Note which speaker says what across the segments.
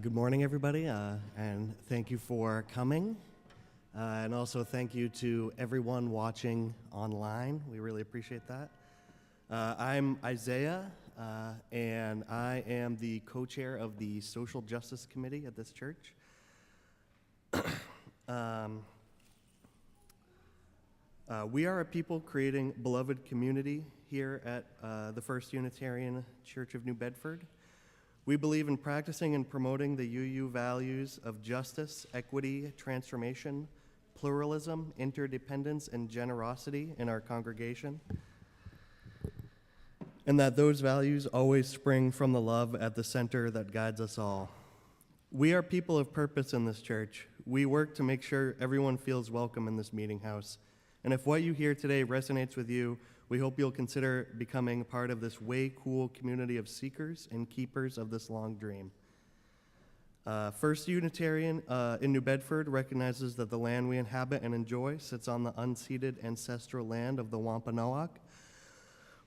Speaker 1: Good morning, everybody, and thank you for coming. And also thank you to everyone watching online. We really appreciate that. I'm Isaiah, and I am the co-chair of the Social Justice Committee at this church. We are a people creating beloved community here at the First Unitarian Church of New Bedford. We believe in practicing and promoting the UU values of justice, equity, transformation, pluralism, interdependence, and generosity in our congregation, and that those values always spring from the love at the center that guides us all. We are people of purpose in this church. We work to make sure everyone feels welcome in this meeting house. And if what you hear today resonates with you, we hope you'll consider becoming part of this way cool community of seekers and keepers of this long dream. First Unitarian in New Bedford recognizes that the land we inhabit and enjoy sits on the unceded ancestral land of the Wampanoag.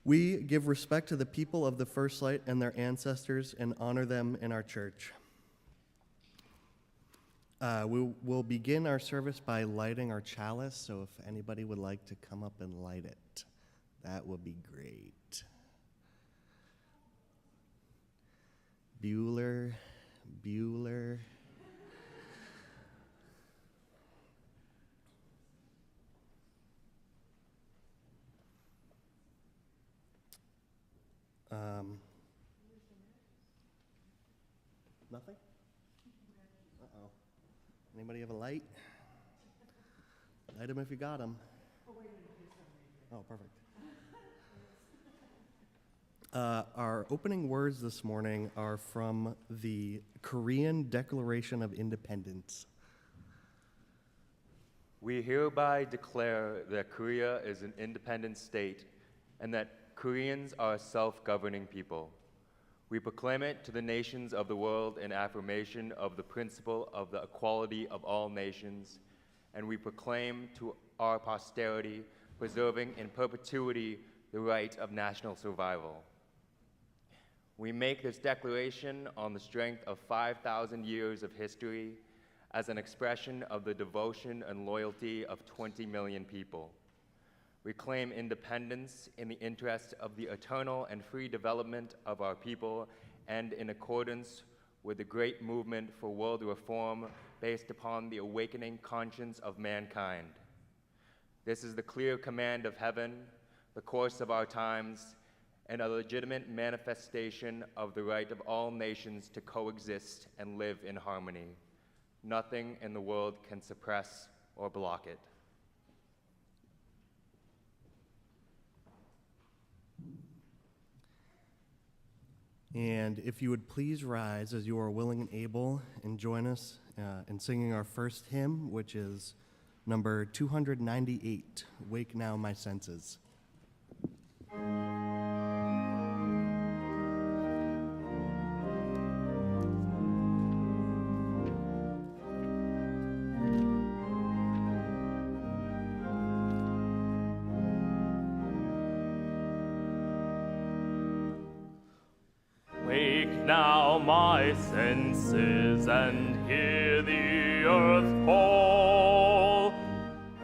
Speaker 1: We give respect to the people of the First Light and their ancestors and honor them in our church. We will begin our service by lighting our chalice, so if anybody would like to come up and light it, that would be great. Bueller. Nothing? Uh-oh. Anybody have a light? Light them if you got them. Oh, perfect. Our opening words this morning are from the Korean Declaration of Independence.
Speaker 2: We hereby declare that Korea is an independent state and that Koreans are a self-governing people. We proclaim it to the nations of the world in affirmation of the principle of the equality of all nations, and we proclaim to our posterity, preserving in perpetuity the right of national survival. We make this declaration on the strength of 5,000 years of history as an expression of the devotion and loyalty of 20 million people. We claim independence in the interest of the eternal and free development of our people and in accordance with the great movement for world reform based upon the awakening conscience of mankind. This is the clear command of heaven, the course of our times, and a legitimate manifestation of the right of all nations to coexist and live in harmony. Nothing in the world can suppress or block it.
Speaker 1: And if you would please rise as you are willing and able and join us in singing our first hymn, which is number 298, Wake Now My Senses.
Speaker 3: Now my senses and hear the earth call.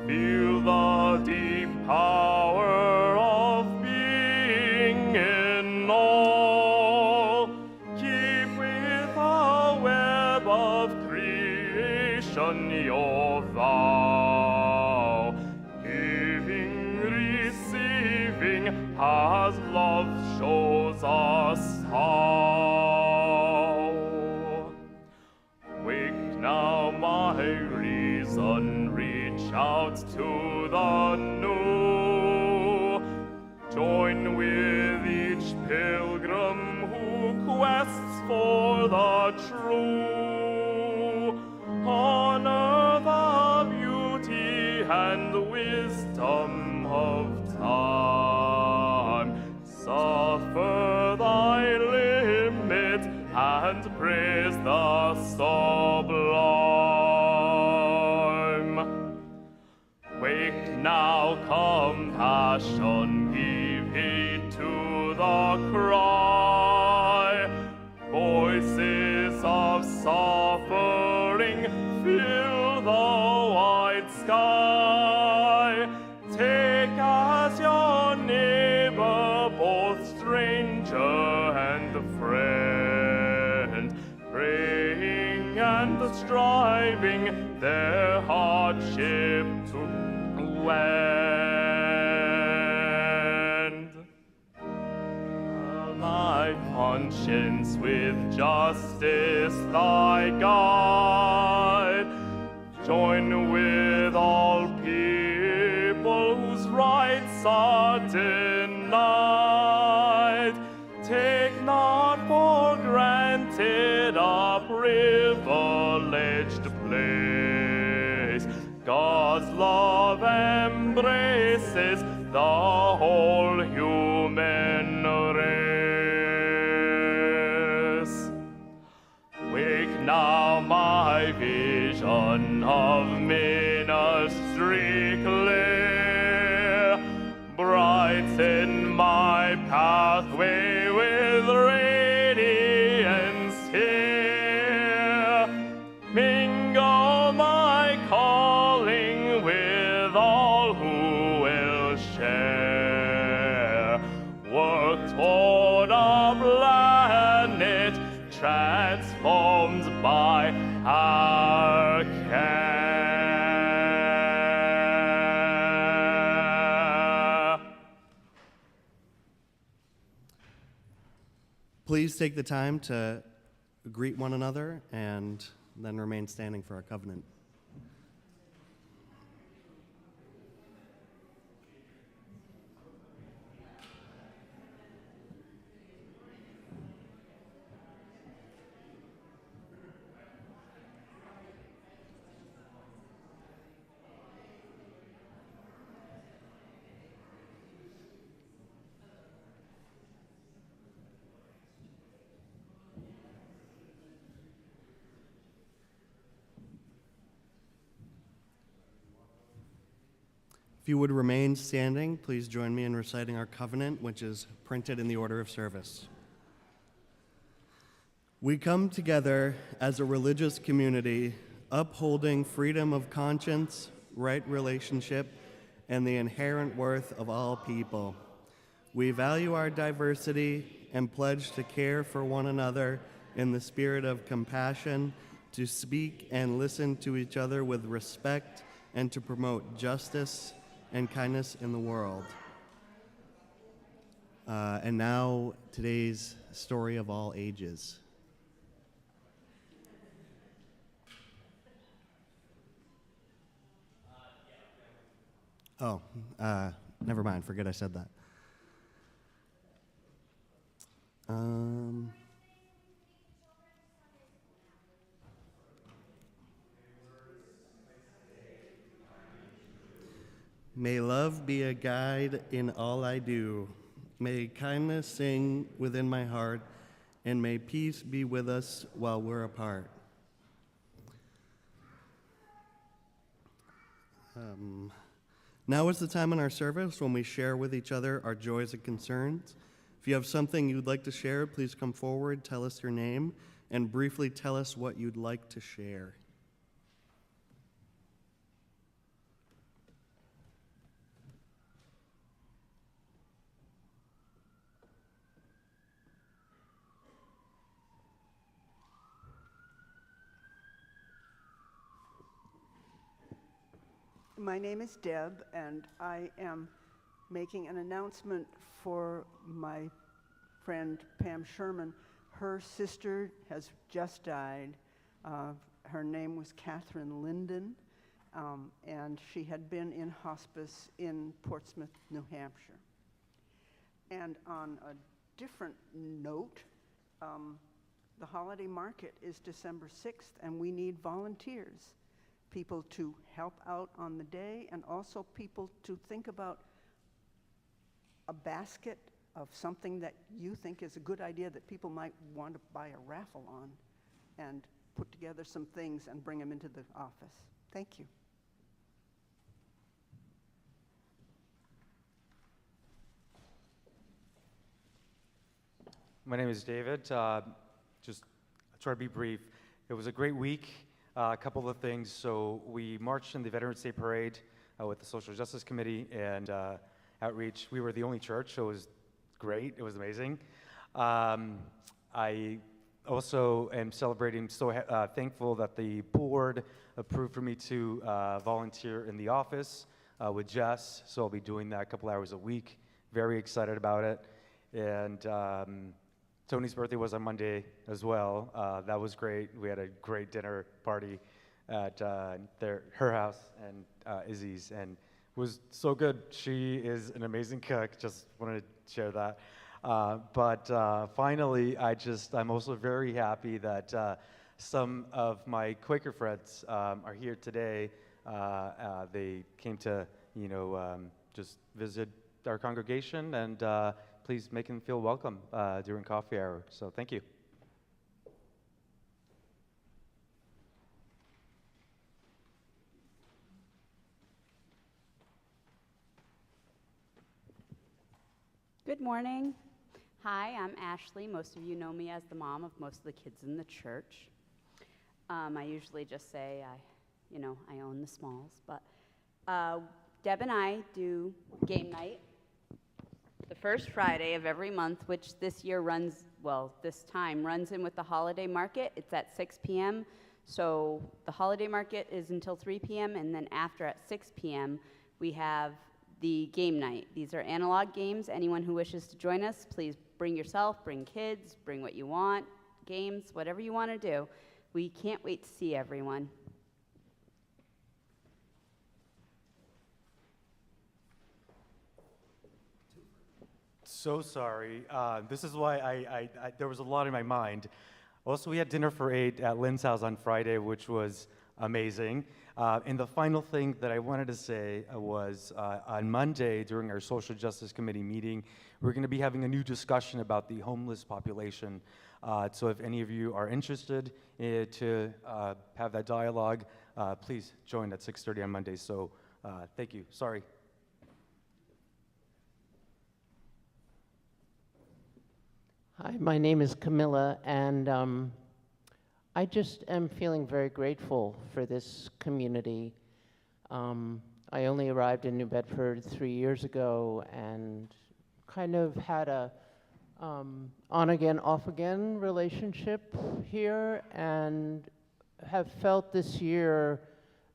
Speaker 3: Feel the deep power of being in all. Keep with a web of creation your vow. Giving, receiving, as love shows us how. Reach out to the new. Join with each pilgrim who quests for the true. Honor the beauty and wisdom of time. Suffer thy limit and praise the sublime. Wake now, compassion, give heed to the cry. Voices of sorrow teacher and a friend, praying and striving their hardship to end. Thy conscience with justice thy guide, join with all people whose rights are denied. Take not for granted a privileged place. God's love embraces the whole human race. Wake now my vision of ministry clear, brighten my pathway with radiance here. Mingle my calling with all who will share. Work toward a planet transformed by our care.
Speaker 1: Please take the time to greet one another and then remain standing for our covenant. If you would remain standing, please join me in reciting our covenant, which is printed in the order of service. We come together as a religious community, upholding freedom of conscience, right relationship, and the inherent worth of all people. We value our diversity and pledge to care for one another in the spirit of compassion, to speak and listen to each other with respect, and to promote justice and kindness in the world. And now, today's story of all ages. Oh, never mind, forget I said that. May love be a guide in all I do. May kindness sing within my heart, and may peace be with us while we're apart. Now is the time in our service when we share with each other our joys and concerns. If you have something you'd like to share, please come forward, tell us your name, and briefly tell us what you'd like to share.
Speaker 4: My name is Deb, and I am making an announcement for my friend Pam Sherman. Her sister has just died. Her name was Catherine Linden, and she had been in hospice in Portsmouth, New Hampshire. And on a different note, the holiday market is December 6th, and we need volunteers. People to help out on the day, and also people to think about a basket of something that you think is a good idea that people might want to buy a raffle on, and put together some things and bring them into the office. Thank you.
Speaker 5: My name is David. I'll try to be brief. It was a great week. A couple of things. So we marched in the Veterans Day Parade with the Social Justice Committee and Outreach. We were the only church, so it was great. It was amazing. I also am celebrating, thankful that the board approved for me to volunteer in the office with Jess, so I'll be doing that a couple hours a week. Very excited about it. And Tony's birthday was on Monday as well. That was great. We had a great dinner party at her house and Izzy's, and it was so good. She is an amazing cook. Just wanted to share that. But finally, I'm also very happy that some of my Quaker friends are here today. They came to, just visit our congregation, and please make them feel welcome during coffee hour. So thank you.
Speaker 6: Good morning. Hi, I'm Ashley. Most of you know me as the mom of most of the kids in the church. I usually just say I own the Smalls, but Deb and I do game night the first Friday of every month, which this time runs in with the holiday market. It's at 6 p.m. So the holiday market is until 3 p.m. and then after at 6 p.m. we have the game night. These are analog games. Anyone who wishes to join us, please bring yourself, bring kids, bring what you want, games, whatever you want to do. We can't wait to see everyone.
Speaker 5: So sorry. This is why I there was a lot in my mind. Also, we had dinner for 8 at Lynn's house on Friday, which was amazing. And the final thing that I wanted to say was on Monday during our Social Justice Committee meeting, we're going to be having a new discussion about the homeless population. So if any of you are interested to have that dialogue, please join at 6:30 on Monday. So thank you. Sorry.
Speaker 7: Hi, my name is Camilla, and I just am feeling very grateful for this community. I only arrived in New Bedford 3 years ago and kind of had a on-again, off-again relationship here, and have felt this year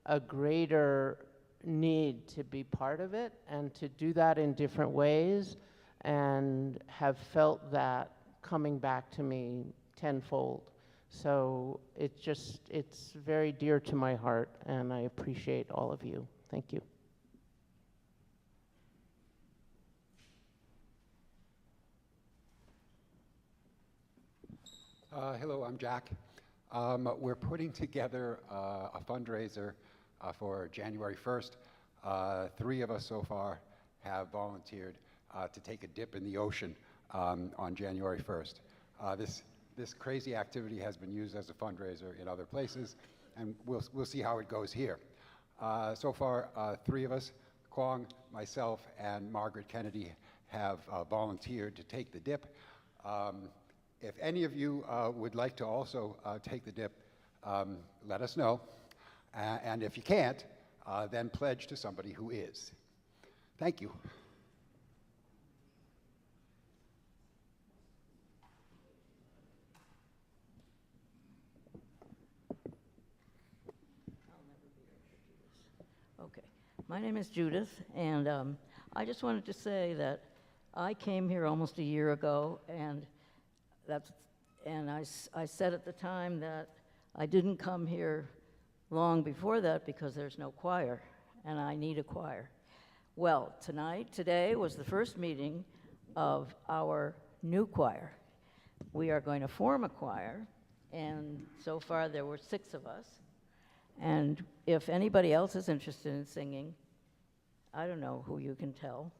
Speaker 7: a greater need to be part of it and to do that in different ways, and have felt that coming back to me tenfold. So it's very dear to my heart, and I appreciate all of you. Thank you.
Speaker 8: Hello, I'm Jack. We're putting together a fundraiser for January 1st. 3 of us so far have volunteered to take a dip in the ocean on January 1st. This crazy activity has been used as a fundraiser in other places, and we'll see how it goes here. So far, 3 of us, Kwong, myself, and Margaret Kennedy, have volunteered to take the dip. If any of you would like to also take the dip, let us know. And if you can't, then pledge to somebody who is. Thank you.
Speaker 9: Okay, my name is Judith, and I just wanted to say that I came here almost a year ago, and I said at the time that I didn't come here long before that because there's no choir, and I need a choir. Well, today was the first meeting of our new choir. We are going to form a choir, and so far there were 6 of us. And if anybody else is interested in singing, I don't know who you can tell,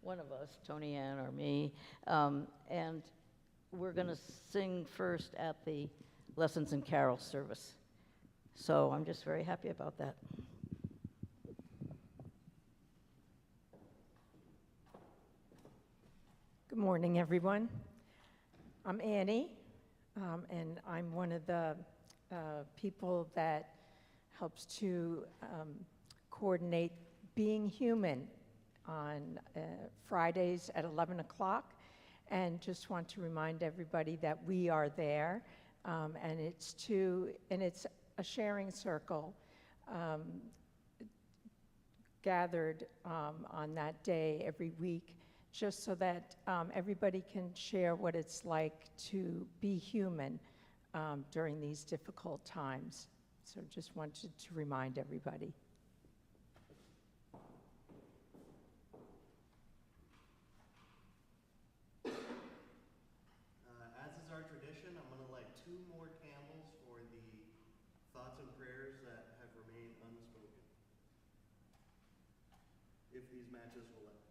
Speaker 9: one of us, Tony Ann or me, and we're going to sing first at the Lessons and Carols service. So I'm just very happy about that.
Speaker 10: Good morning, everyone. I'm Annie, and I'm one of the people that helps to coordinate Being Human on Fridays at 11 o'clock. And just want to remind everybody that we are there, and it's a sharing circle gathered on that day every week, just so that everybody can share what it's like to be human during these difficult times. So just wanted to remind everybody.
Speaker 1: As is our tradition, I'm going to light 2 more candles for the thoughts and prayers that have remained unspoken. If these matches will let me.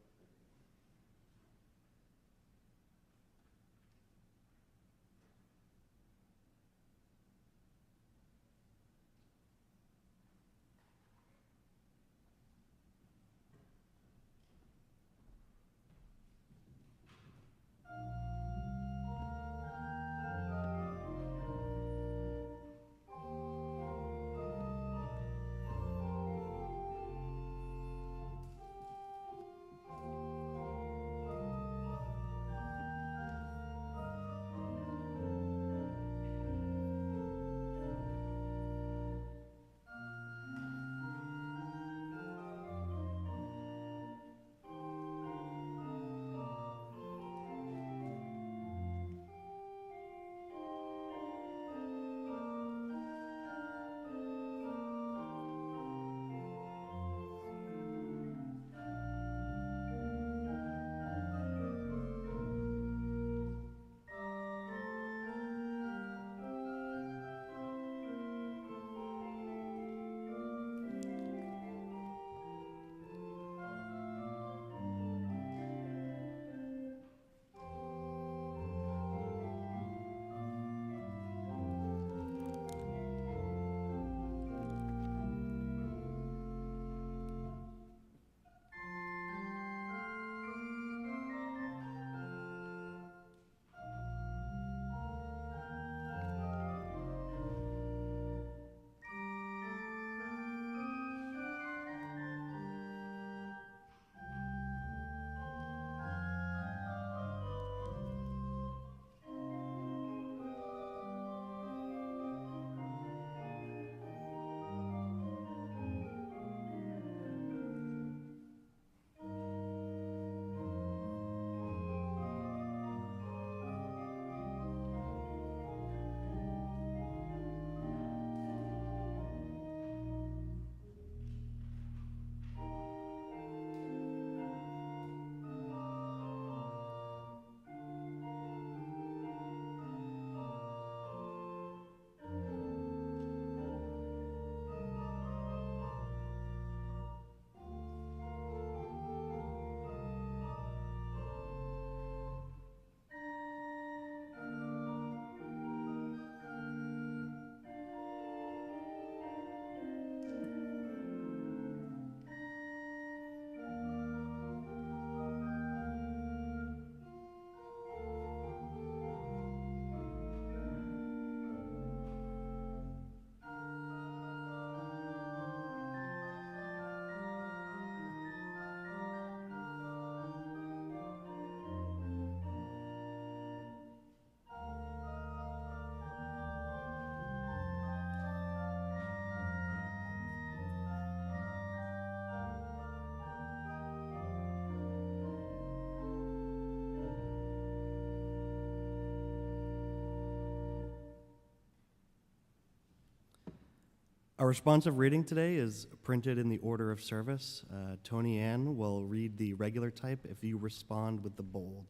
Speaker 1: Our responsive reading today is printed in the order of service. Tony Ann will read the regular type if you respond with the bold.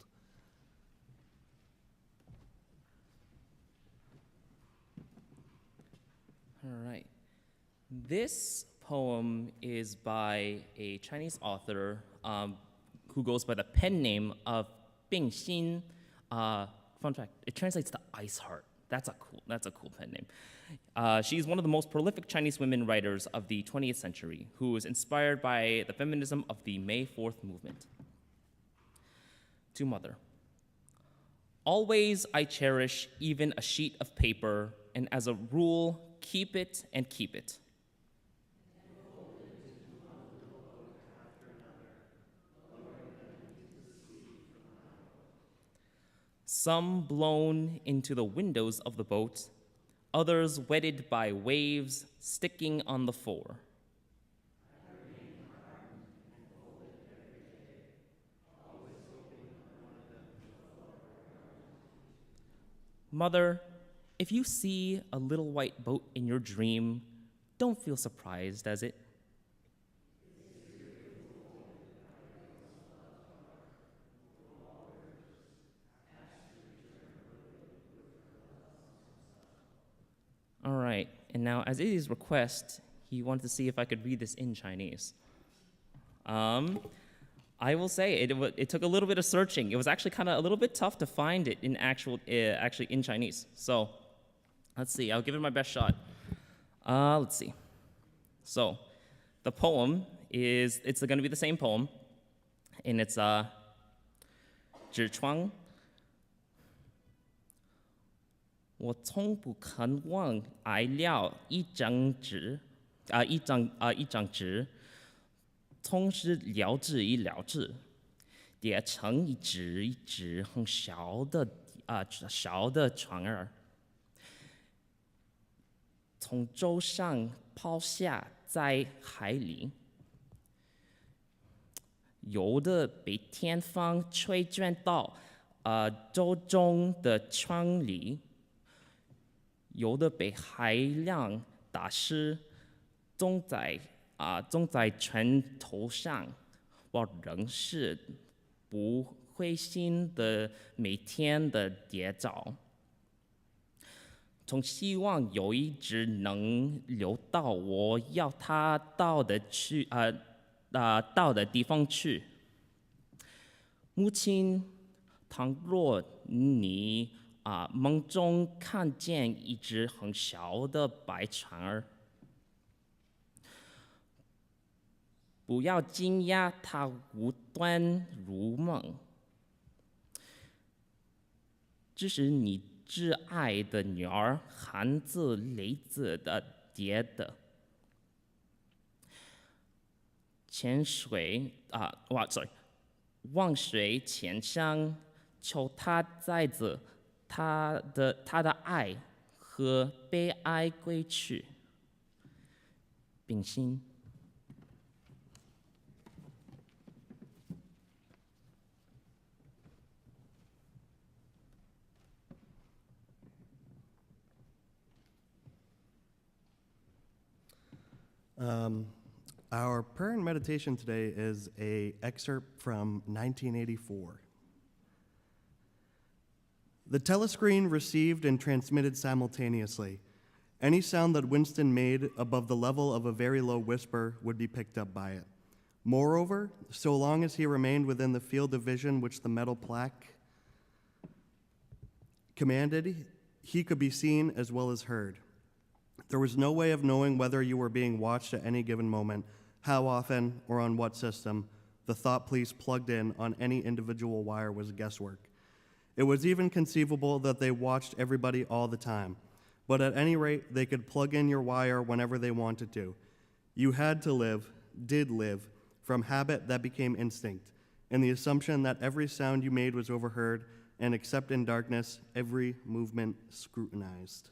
Speaker 11: All right. This poem is by a Chinese author who goes by the pen name of Bing Xin. Fun fact, it translates to Ice Heart. That's a cool pen name. She's one of the most prolific Chinese women writers of the 20th century, who was inspired by the feminism of the May 4th movement. To Mother. Always I cherish even a sheet of paper, and as a rule, keep it and keep it. some blown into the windows of the boat, others wetted by waves sticking on the floor. Mother, if you see a little white boat in your dream, don't feel surprised as it. All right, and now as Izzy's request, he wanted to see if I could read this in Chinese. I will say it took a little bit of searching. It was actually kind of a little bit tough to find it in actually in Chinese. So let's see, I'll give it my best shot. Let's see. So the poem it's going to be the same poem, and it's 纸窗。我从不渴望爱了一张纸，一张纸，总是聊着一聊着，叠成一只一只很小的小的船儿，从舟上抛下在海里，有的被天风吹卷到舟中的窗里。有的被海浪打湿，种在船头上。我仍是不灰心的，每天的跌倒。总希望有一只能流到我要它到的地方去。母亲，倘若你梦中看见一只很小的白船儿，不要惊讶它无端入梦，这是你挚爱的女儿含着泪子的跌的。望水千山，求他载着他的爱和悲哀归去。秉心。
Speaker 1: Our prayer and meditation today is an excerpt from 1984. The telescreen received and transmitted simultaneously. Any sound that Winston made above the level of a very low whisper would be picked up by it. Moreover, so long as he remained within the field of vision which the metal plaque commanded, he could be seen as well as heard. There was no way of knowing whether you were being watched at any given moment, how often, or on what system. The thought police plugged in on any individual wire was guesswork. It was even conceivable that they watched everybody all the time, but at any rate, they could plug in your wire whenever they wanted to. You had to live, did live, from habit that became instinct, and the assumption that every sound you made was overheard, and except in darkness, every movement scrutinized.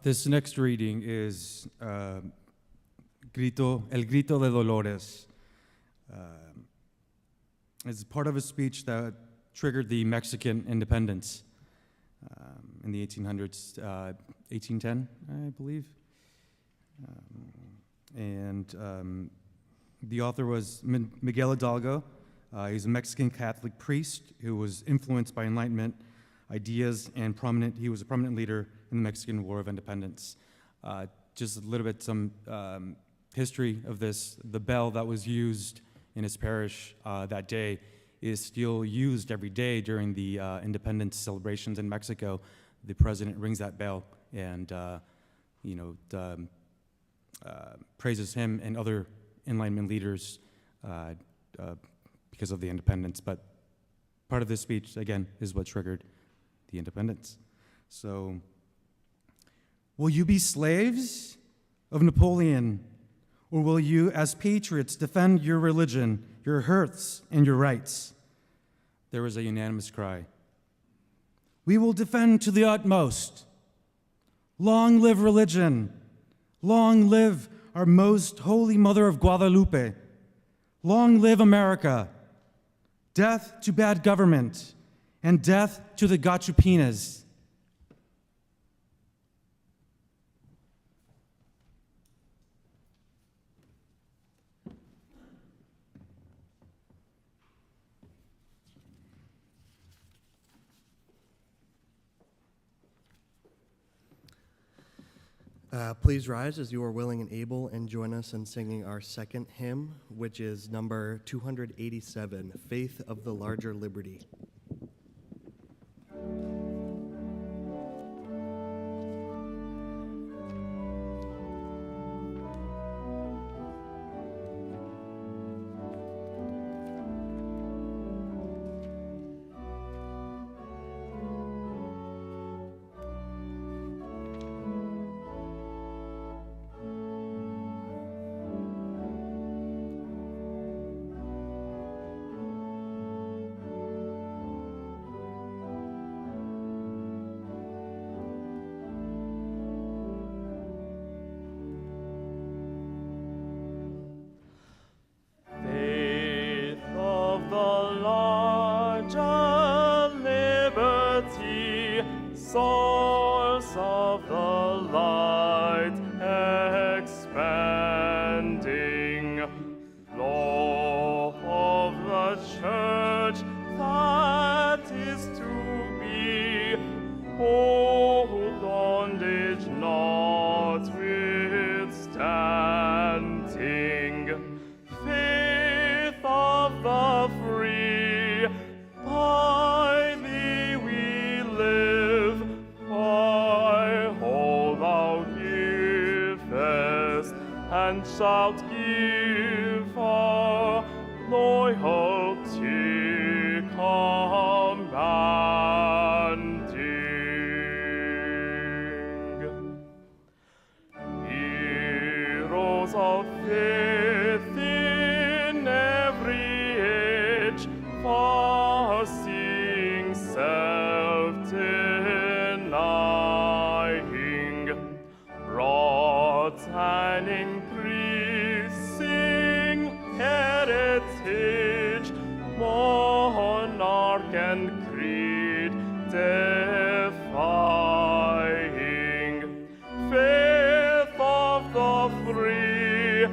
Speaker 12: This next reading is El Grito de Dolores. It's part of a speech that triggered the Mexican independence in the 1800s, 1810, I believe. The author was Miguel Hidalgo. He's a Mexican Catholic priest who was influenced by Enlightenment ideas and he was a prominent leader in the Mexican War of Independence. Just a little bit, some history of this. The bell that was used in his parish that day is still used every day during the independence celebrations in Mexico. The president rings that bell and praises him and other Enlightenment leaders because of the independence. But part of this speech, again, is what triggered the independence. So, will you be slaves of Napoleon, or will you, as patriots, defend your religion, your hearths, and your rights? There was a unanimous cry. We will defend to the utmost. Long live religion. Long live our most holy Mother of Guadalupe. Long live America. Death to bad government, and death to the Gachupinas.
Speaker 1: Please rise as you are willing and able and join us in singing our second hymn, which is number 287, Faith of the Larger Liberty.
Speaker 3: Source of the light expanding, flow of the church that is to be, hold bondage notwithstanding, faith of the free, by thee we live. And shalt give our loyalty commanding. Heroes of faith in every age, far-seeing, self-denying, broad and increasing heritage, monarch and creed defying, faith of the free,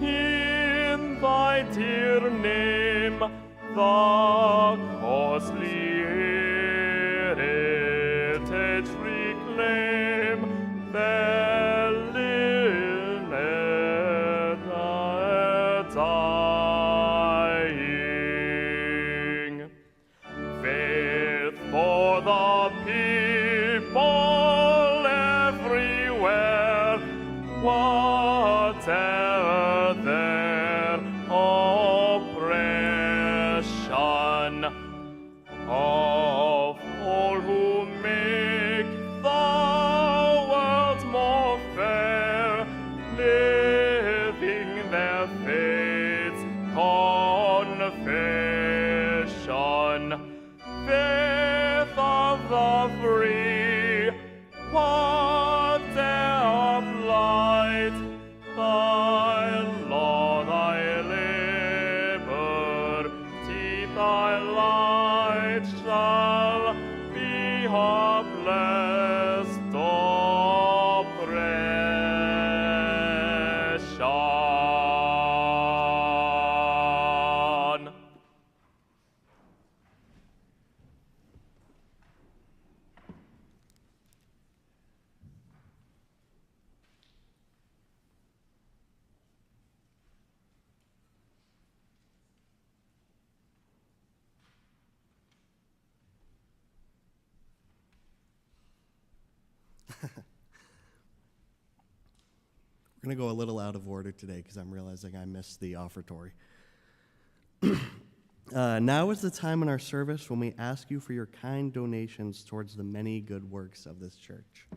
Speaker 3: in thy dear name, the costly heritage reclaim, dying. Faith for the people everywhere, whatever their oppression, of all who make the world more fair, living their faith's confession, faith of the free, what Thy law, thy liberty, thy light shall be our blessed oppression.
Speaker 1: We're going to go a little out of order today because I'm realizing I missed the offertory. Now is the time in our service when we ask you for your kind donations towards the many good works of this church.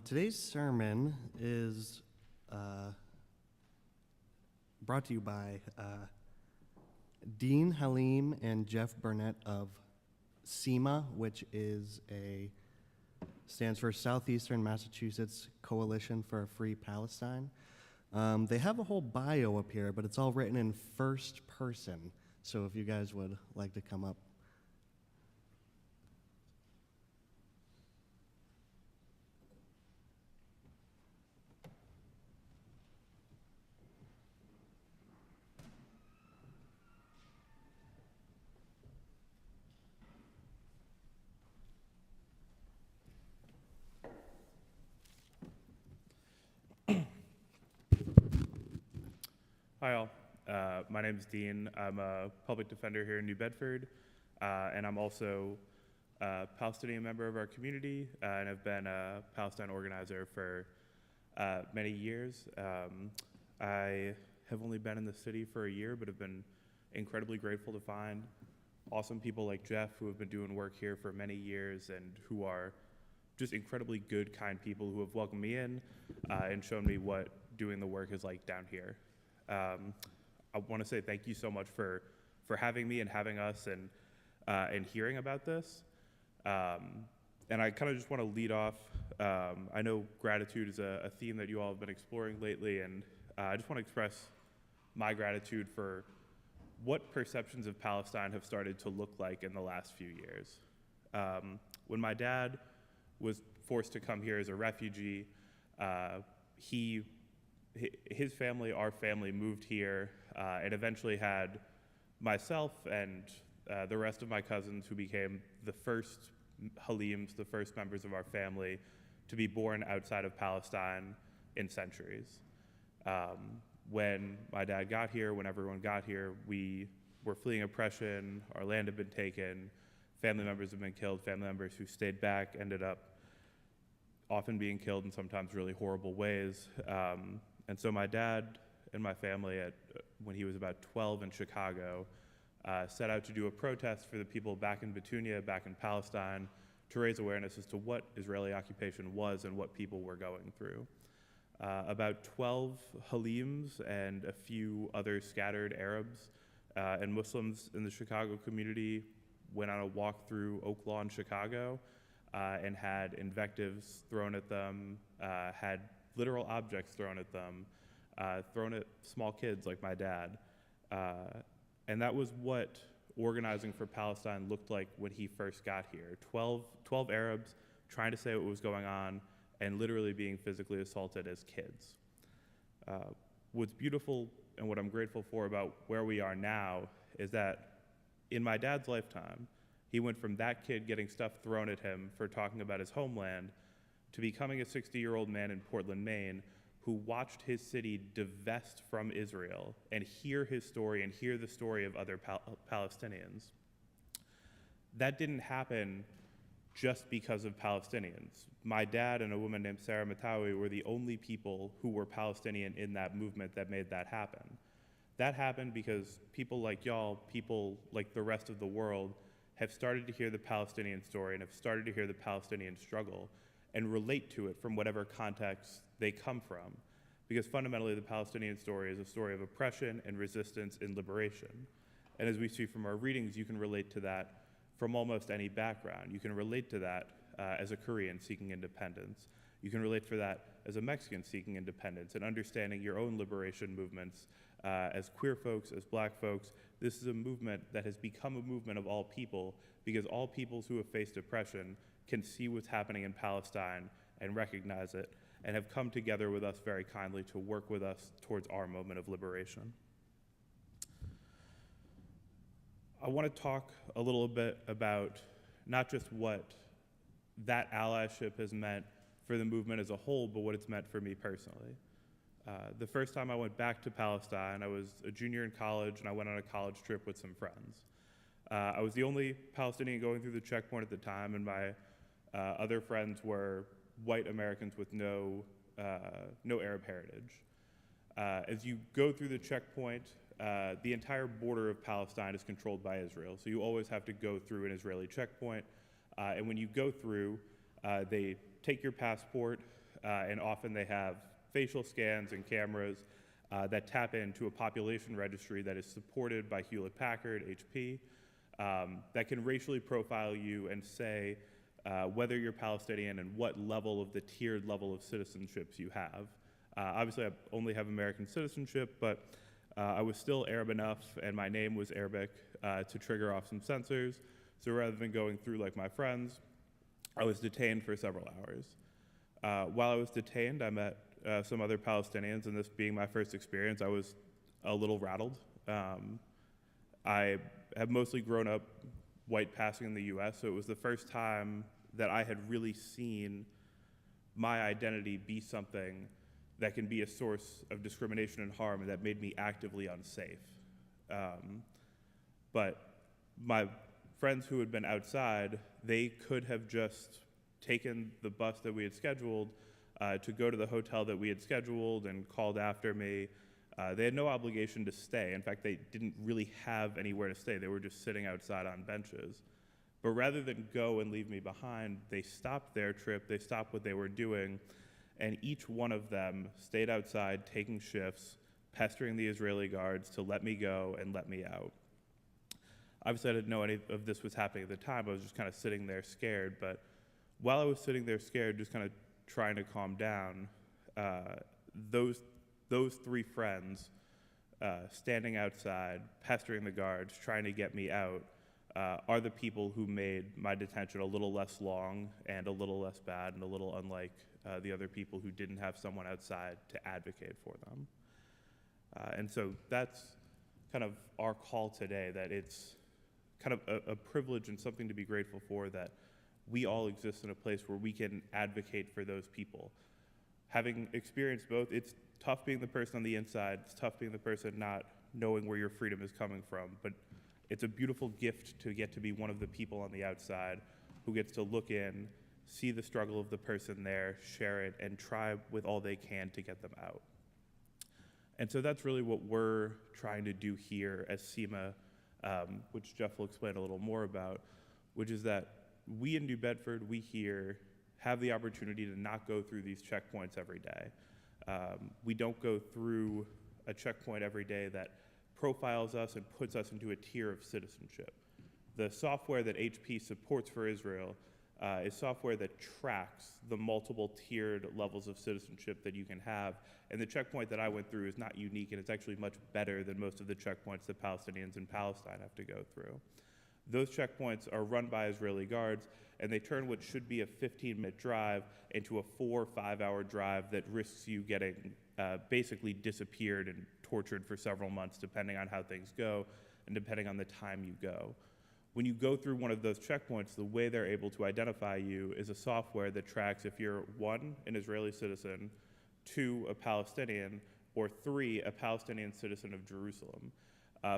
Speaker 1: Today's sermon is brought to you by Deen Haleem and Jeff Burnett of SEMA, which stands for Southeastern Massachusetts Coalition for a Free Palestine. They have a whole bio up here, but it's all written in first person. So if you guys would like to come up.
Speaker 13: Hi all, my name is Deen. I'm a public defender here in New Bedford, and I'm also a Palestinian member of our community, and I've been a Palestine organizer for many years. I have only been in the city for a year, but have been incredibly grateful to find awesome people like Jeff who have been doing work here for many years and who are just incredibly good, kind people who have welcomed me in and shown me what doing the work is like down here. I want to say thank you so much for having me and having us and hearing about this. And I kind of just want to lead off. I know gratitude is a theme that you all have been exploring lately, and I just want to express my gratitude for what perceptions of Palestine have started to look like in the last few years. When my dad was forced to come here as a refugee, his family, our family, moved here and eventually had myself and the rest of my cousins who became the first Haleems, the first members of our family to be born outside of Palestine in centuries. When my dad got here, when everyone got here, we were fleeing oppression, our land had been taken, family members have been killed, family members who stayed back ended up often being killed in sometimes really horrible ways. And so my dad and my family, when he was about 12 in Chicago, set out to do a protest for the people back in Betunia, back in Palestine, to raise awareness as to what Israeli occupation was and what people were going through. About 12 Haleems and a few other scattered Arabs and Muslims in the Chicago community went on a walk through Oak Lawn, Chicago, and had invectives thrown at them, had literal objects thrown at them, thrown at small kids like my dad. And that was what organizing for Palestine looked like when he first got here. 12 Arabs trying to say what was going on and literally being physically assaulted as kids. What's beautiful and what I'm grateful for about where we are now is that in my dad's lifetime, he went from that kid getting stuff thrown at him for talking about his homeland to becoming a 60-year-old man in Portland, Maine, who watched his city divest from Israel and hear his story and hear the story of other Palestinians. That didn't happen just because of Palestinians. My dad and a woman named Sarah Matawi were the only people who were Palestinian in that movement that made that happen. That happened because people like y'all, people like the rest of the world, have started to hear the Palestinian story and have started to hear the Palestinian struggle and relate to it from whatever context they come from. Because fundamentally, the Palestinian story is a story of oppression and resistance and liberation. And as we see from our readings, you can relate to that from almost any background. You can relate to that as a Korean seeking independence. You can relate to that as a Mexican seeking independence and understanding your own liberation movements as queer folks, as black folks. This is a movement that has become a movement of all people because all peoples who have faced oppression can see what's happening in Palestine and recognize it and have come together with us very kindly to work with us towards our moment of liberation. I want to talk a little bit about not just what that allyship has meant for the movement as a whole, but what it's meant for me personally. The first time I went back to Palestine, I was a junior in college, and I went on a college trip with some friends. I was the only Palestinian going through the checkpoint at the time, and my other friends were white Americans with no Arab heritage. As you go through the checkpoint, the entire border of Palestine is controlled by Israel, so you always have to go through an Israeli checkpoint. And when you go through, They take your passport, and often they have facial scans and cameras that tap into a population registry that is supported by Hewlett-Packard, HP, that can racially profile you and say whether you're Palestinian and what level of the tiered level of citizenships you have. Obviously, I only have American citizenship, but I was still Arab enough, and my name was Arabic to trigger off some sensors. So rather than going through like my friends, I was detained for several hours. While I was detained, I met some other Palestinians, and this being my first experience, I was a little rattled. I have mostly grown up white passing in the US, so it was the first time that I had really seen my identity be something that can be a source of discrimination and harm, and that made me actively unsafe. But my friends who had been outside, they could have just taken the bus that we had scheduled to go to the hotel that we had scheduled and called after me. They had no obligation to stay. In fact, they didn't really have anywhere to stay. They were just sitting outside on benches. But rather than go and leave me behind, they stopped their trip, they stopped what they were doing, and each one of them stayed outside taking shifts, pestering the Israeli guards to let me go and let me out. Obviously, I didn't know any of this was happening at the time. I was just kind of sitting there scared. But while I was sitting there scared, just kind of trying to calm down, those three friends standing outside, pestering the guards, trying to get me out, are the people who made my detention a little less long and a little less bad and a little unlike the other people who didn't have someone outside to advocate for them. And so that's kind of our call today, that it's kind of a privilege and something to be grateful for, that we all exist in a place where we can advocate for those people. Having experienced both, it's tough being the person on the inside, it's tough being the person not knowing where your freedom is coming from, but it's a beautiful gift to get to be one of the people on the outside who gets to look in, see the struggle of the person there, share it, and try with all they can to get them out. And so that's really what we're trying to do here as SEMA, which Jeff will explain a little more about, which is that we in New Bedford, we here have the opportunity to not go through these checkpoints every day. We don't go through a checkpoint every day that profiles us and puts us into a tier of citizenship. The software that HP supports for Israel is software that tracks the multiple tiered levels of citizenship that you can have. And the checkpoint that I went through is not unique, and it's actually much better than most of the checkpoints that Palestinians in Palestine have to go through. Those checkpoints are run by Israeli guards, and they turn what should be a 15-minute drive into a 4 or 5 hour drive that risks you getting basically disappeared and tortured for several months, depending on how things go and depending on the time you go. When you go through one of those checkpoints, the way they're able to identify you is a software that tracks if you're 1, an Israeli citizen, 2, a Palestinian, or 3, a Palestinian citizen of Jerusalem.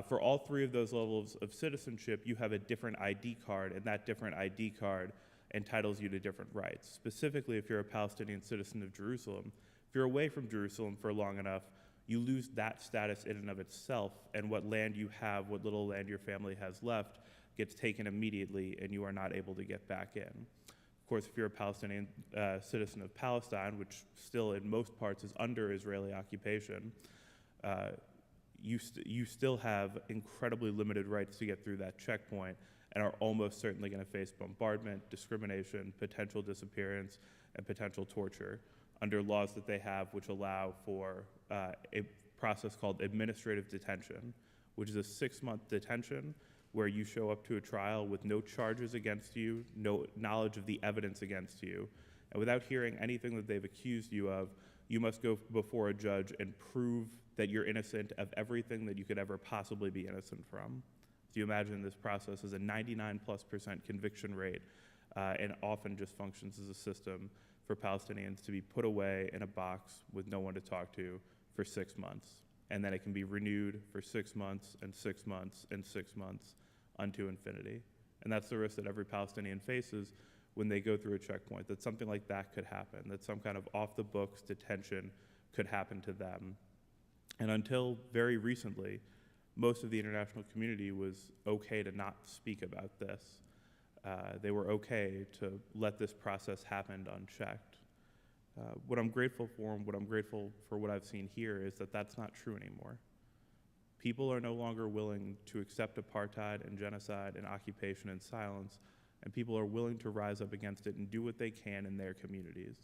Speaker 13: For all 3 of those levels of citizenship, you have a different ID card, and that different ID card entitles you to different rights. Specifically, if you're a Palestinian citizen of Jerusalem, if you're away from Jerusalem for long enough, you lose that status in and of itself, and what land you have, what little land your family has left, gets taken immediately, and you are not able to get back in. Of course, if you're a Palestinian citizen of Palestine, which still in most parts is under Israeli occupation, you still have incredibly limited rights to get through that checkpoint and are almost certainly going to face bombardment, discrimination, potential disappearance, and potential torture under laws that they have which allow for a process called administrative detention, which is a 6-month detention where you show up to a trial with no charges against you, no knowledge of the evidence against you, and without hearing anything that they've accused you of, you must go before a judge and prove that you're innocent of everything that you could ever possibly be innocent from. So you imagine this process as a 99+% conviction rate, and often just functions as a system for Palestinians to be put away in a box with no one to talk to for 6 months. And then it can be renewed for 6 months and 6 months and 6 months unto infinity. And that's the risk that every Palestinian faces when they go through a checkpoint, that something like that could happen, that some kind of off-the-books detention could happen to them. And until very recently, most of the international community was okay to not speak about this. they were okay to let this process happen unchecked. What I'm grateful for and what I'm grateful for what I've seen here is that that's not true anymore. People are no longer willing to accept apartheid and genocide and occupation in silence, and people are willing to rise up against it and do what they can in their communities.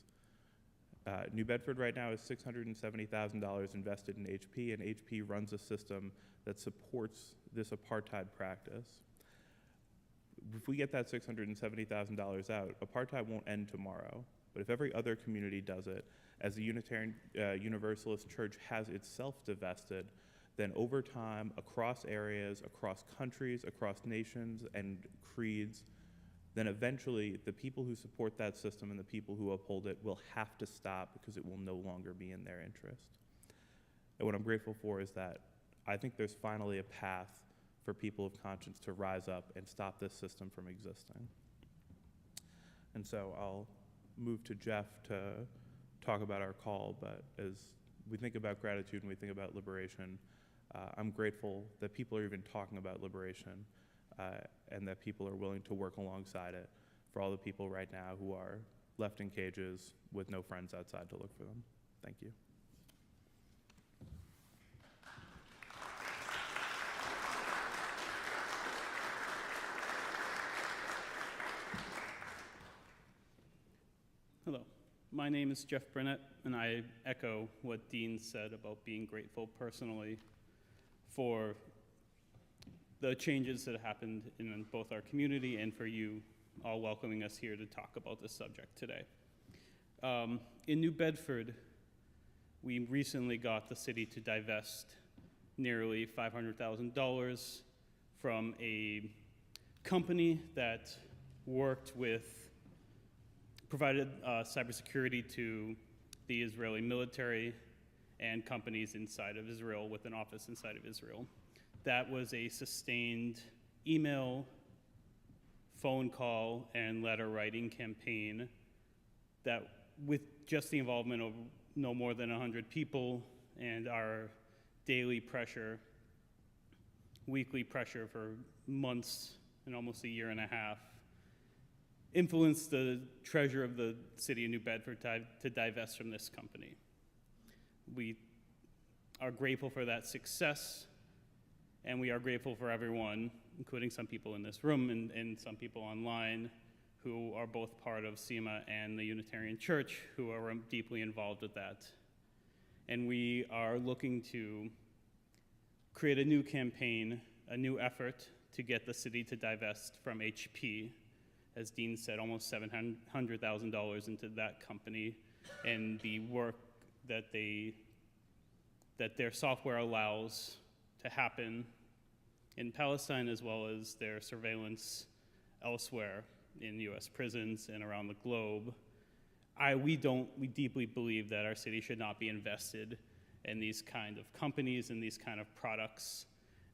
Speaker 13: New Bedford right now has $670,000 invested in HP, and HP runs a system that supports this apartheid practice. If we get that $670,000 out, apartheid won't end tomorrow. But if every other community does it, as the Unitarian Universalist Church has itself divested, then over time, across areas, across countries, across nations and creeds, then eventually the people who support that system and the people who uphold it will have to stop because it will no longer be in their interest. And what I'm grateful for is that I think there's finally a path for people of conscience to rise up and stop this system from existing. And so I'll move to Jeff to talk about our call, but as we think about gratitude and we think about liberation, I'm grateful that people are even talking about liberation and that people are willing to work alongside it for all the people right now who are left in cages with no friends outside to look for them. Thank you.
Speaker 14: Hello, my name is Jeff Burnett, and I echo what Dean said about being grateful personally for the changes that happened in both our community and for you all welcoming us here to talk about this subject today. In New Bedford, we recently got the city to divest nearly $500,000 from a company that provided cybersecurity to the Israeli military and companies inside of Israel with an office inside of Israel. That was a sustained email, phone call, and letter writing campaign that, with just the involvement of no more than 100 people and our daily pressure, weekly pressure for months and almost a year and a half, influenced the treasurer of the city of New Bedford to divest from this company. We are grateful for that success, and we are grateful for everyone, including some people in this room and some people online who are both part of SEMA and the Unitarian Church who are deeply involved with that. And we are looking to create a new campaign, a new effort to get the city to divest from HP. As Dean said, almost $700,000 into that company and the work that their software allows to happen in Palestine, as well as their surveillance elsewhere in US prisons and around the globe. We deeply believe that our city should not be invested in these kind of companies and these kind of products.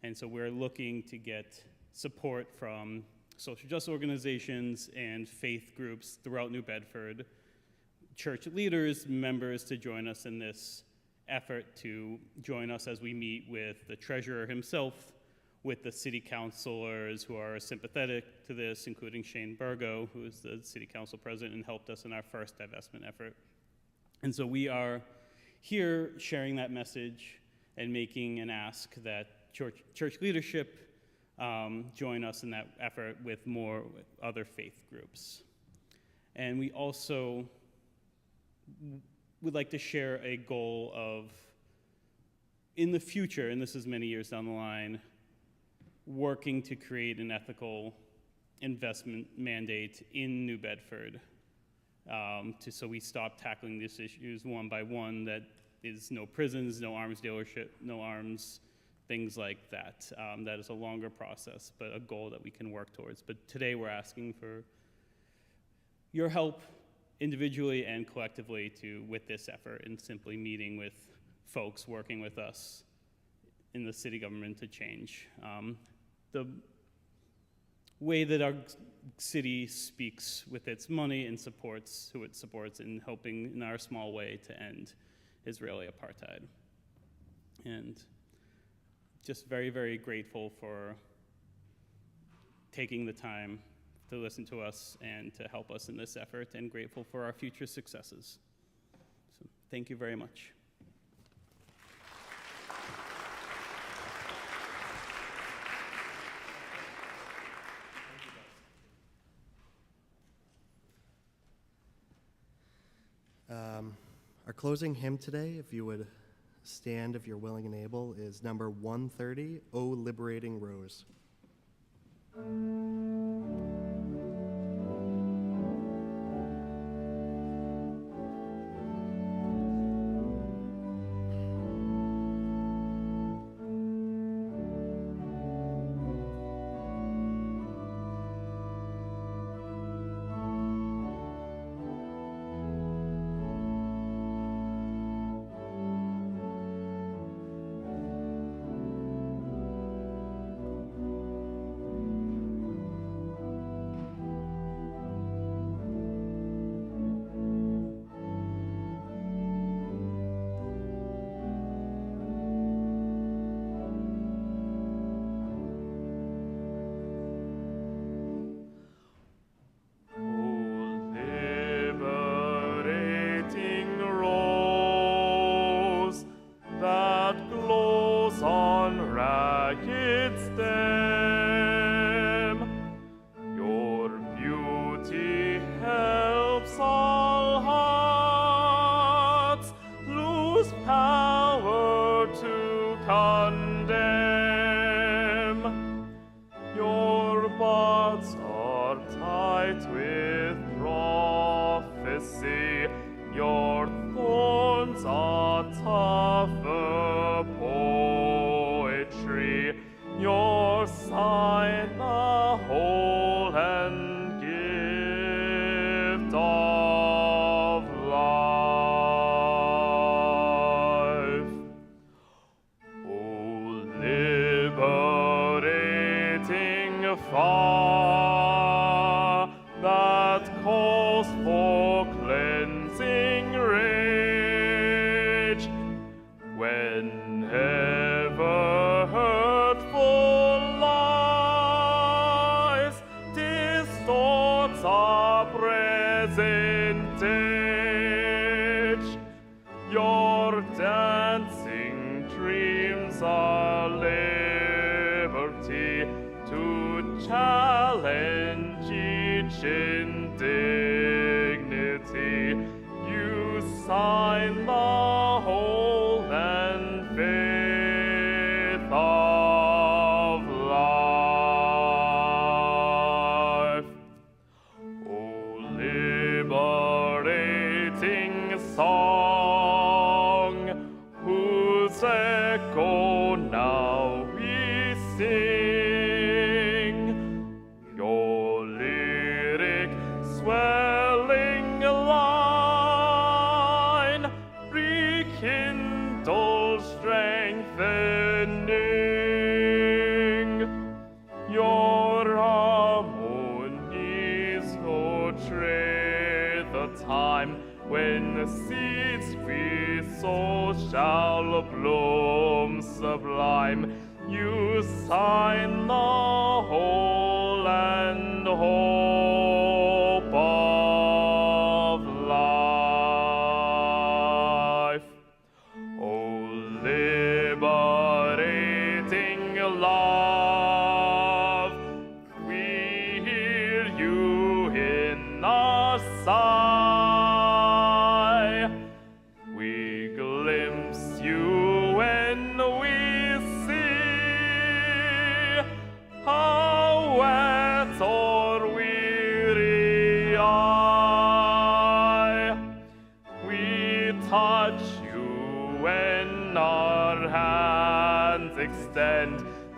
Speaker 14: And so we're looking to get support from social justice organizations and faith groups throughout New Bedford, church leaders, members to join us in this effort, to join us as we meet with the treasurer himself, with the city councilors who are sympathetic to this, including Shane Burgo, who is the city council president and helped us in our first divestment effort. And so we are here sharing that message and making an ask that church leadership join us in that effort with more other faith groups. And we also would like to share a goal of, in the future, and this is many years down the line, working to create an ethical investment mandate in New Bedford so we stop tackling these issues one by one, that is no prisons, no arms dealership, no arms, things like that. That is a longer process, but a goal that we can work towards. But today we're asking for your help individually and collectively with this effort, and simply meeting with folks working with us in the city government to change. The way that our city speaks with its money and supports who it supports, in helping in our small way to end Israeli apartheid. And just very, very grateful for taking the time to listen to us and to help us in this effort, and grateful for our future successes. So thank you very much.
Speaker 1: Our closing hymn today, if you would stand if you're willing and able, is number 130, O Liberating Rose.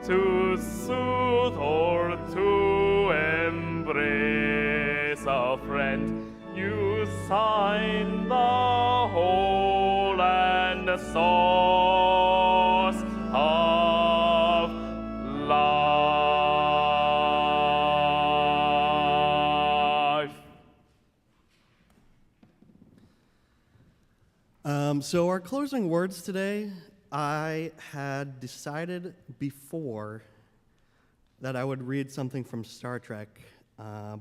Speaker 3: To soothe or to embrace a friend, you sign the whole and source of life.
Speaker 1: So our closing words today, I had decided before that I would read something from Star Trek.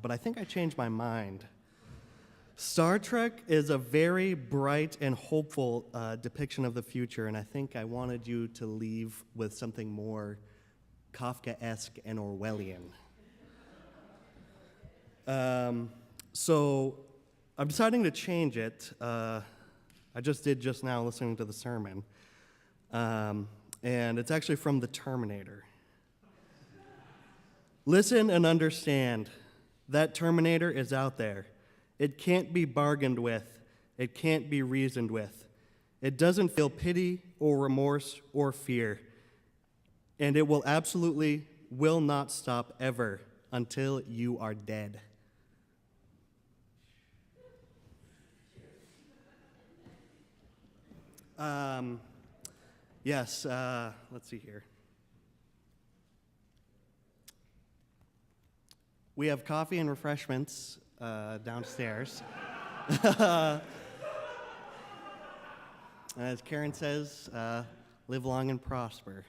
Speaker 1: but I think I changed my mind. Star Trek is a very bright and hopeful depiction of the future, and I think I wanted you to leave with something more Kafkaesque and Orwellian. So I'm deciding to change it. I just did just now listening to the sermon, and it's actually from The Terminator. Listen and understand, that Terminator is out there. It can't be bargained with. It can't be reasoned with. It doesn't feel pity or remorse or fear. And it will absolutely will not stop ever until you are dead. Yes, let's see here. We have coffee and refreshments downstairs. As Karen says, live long and prosper.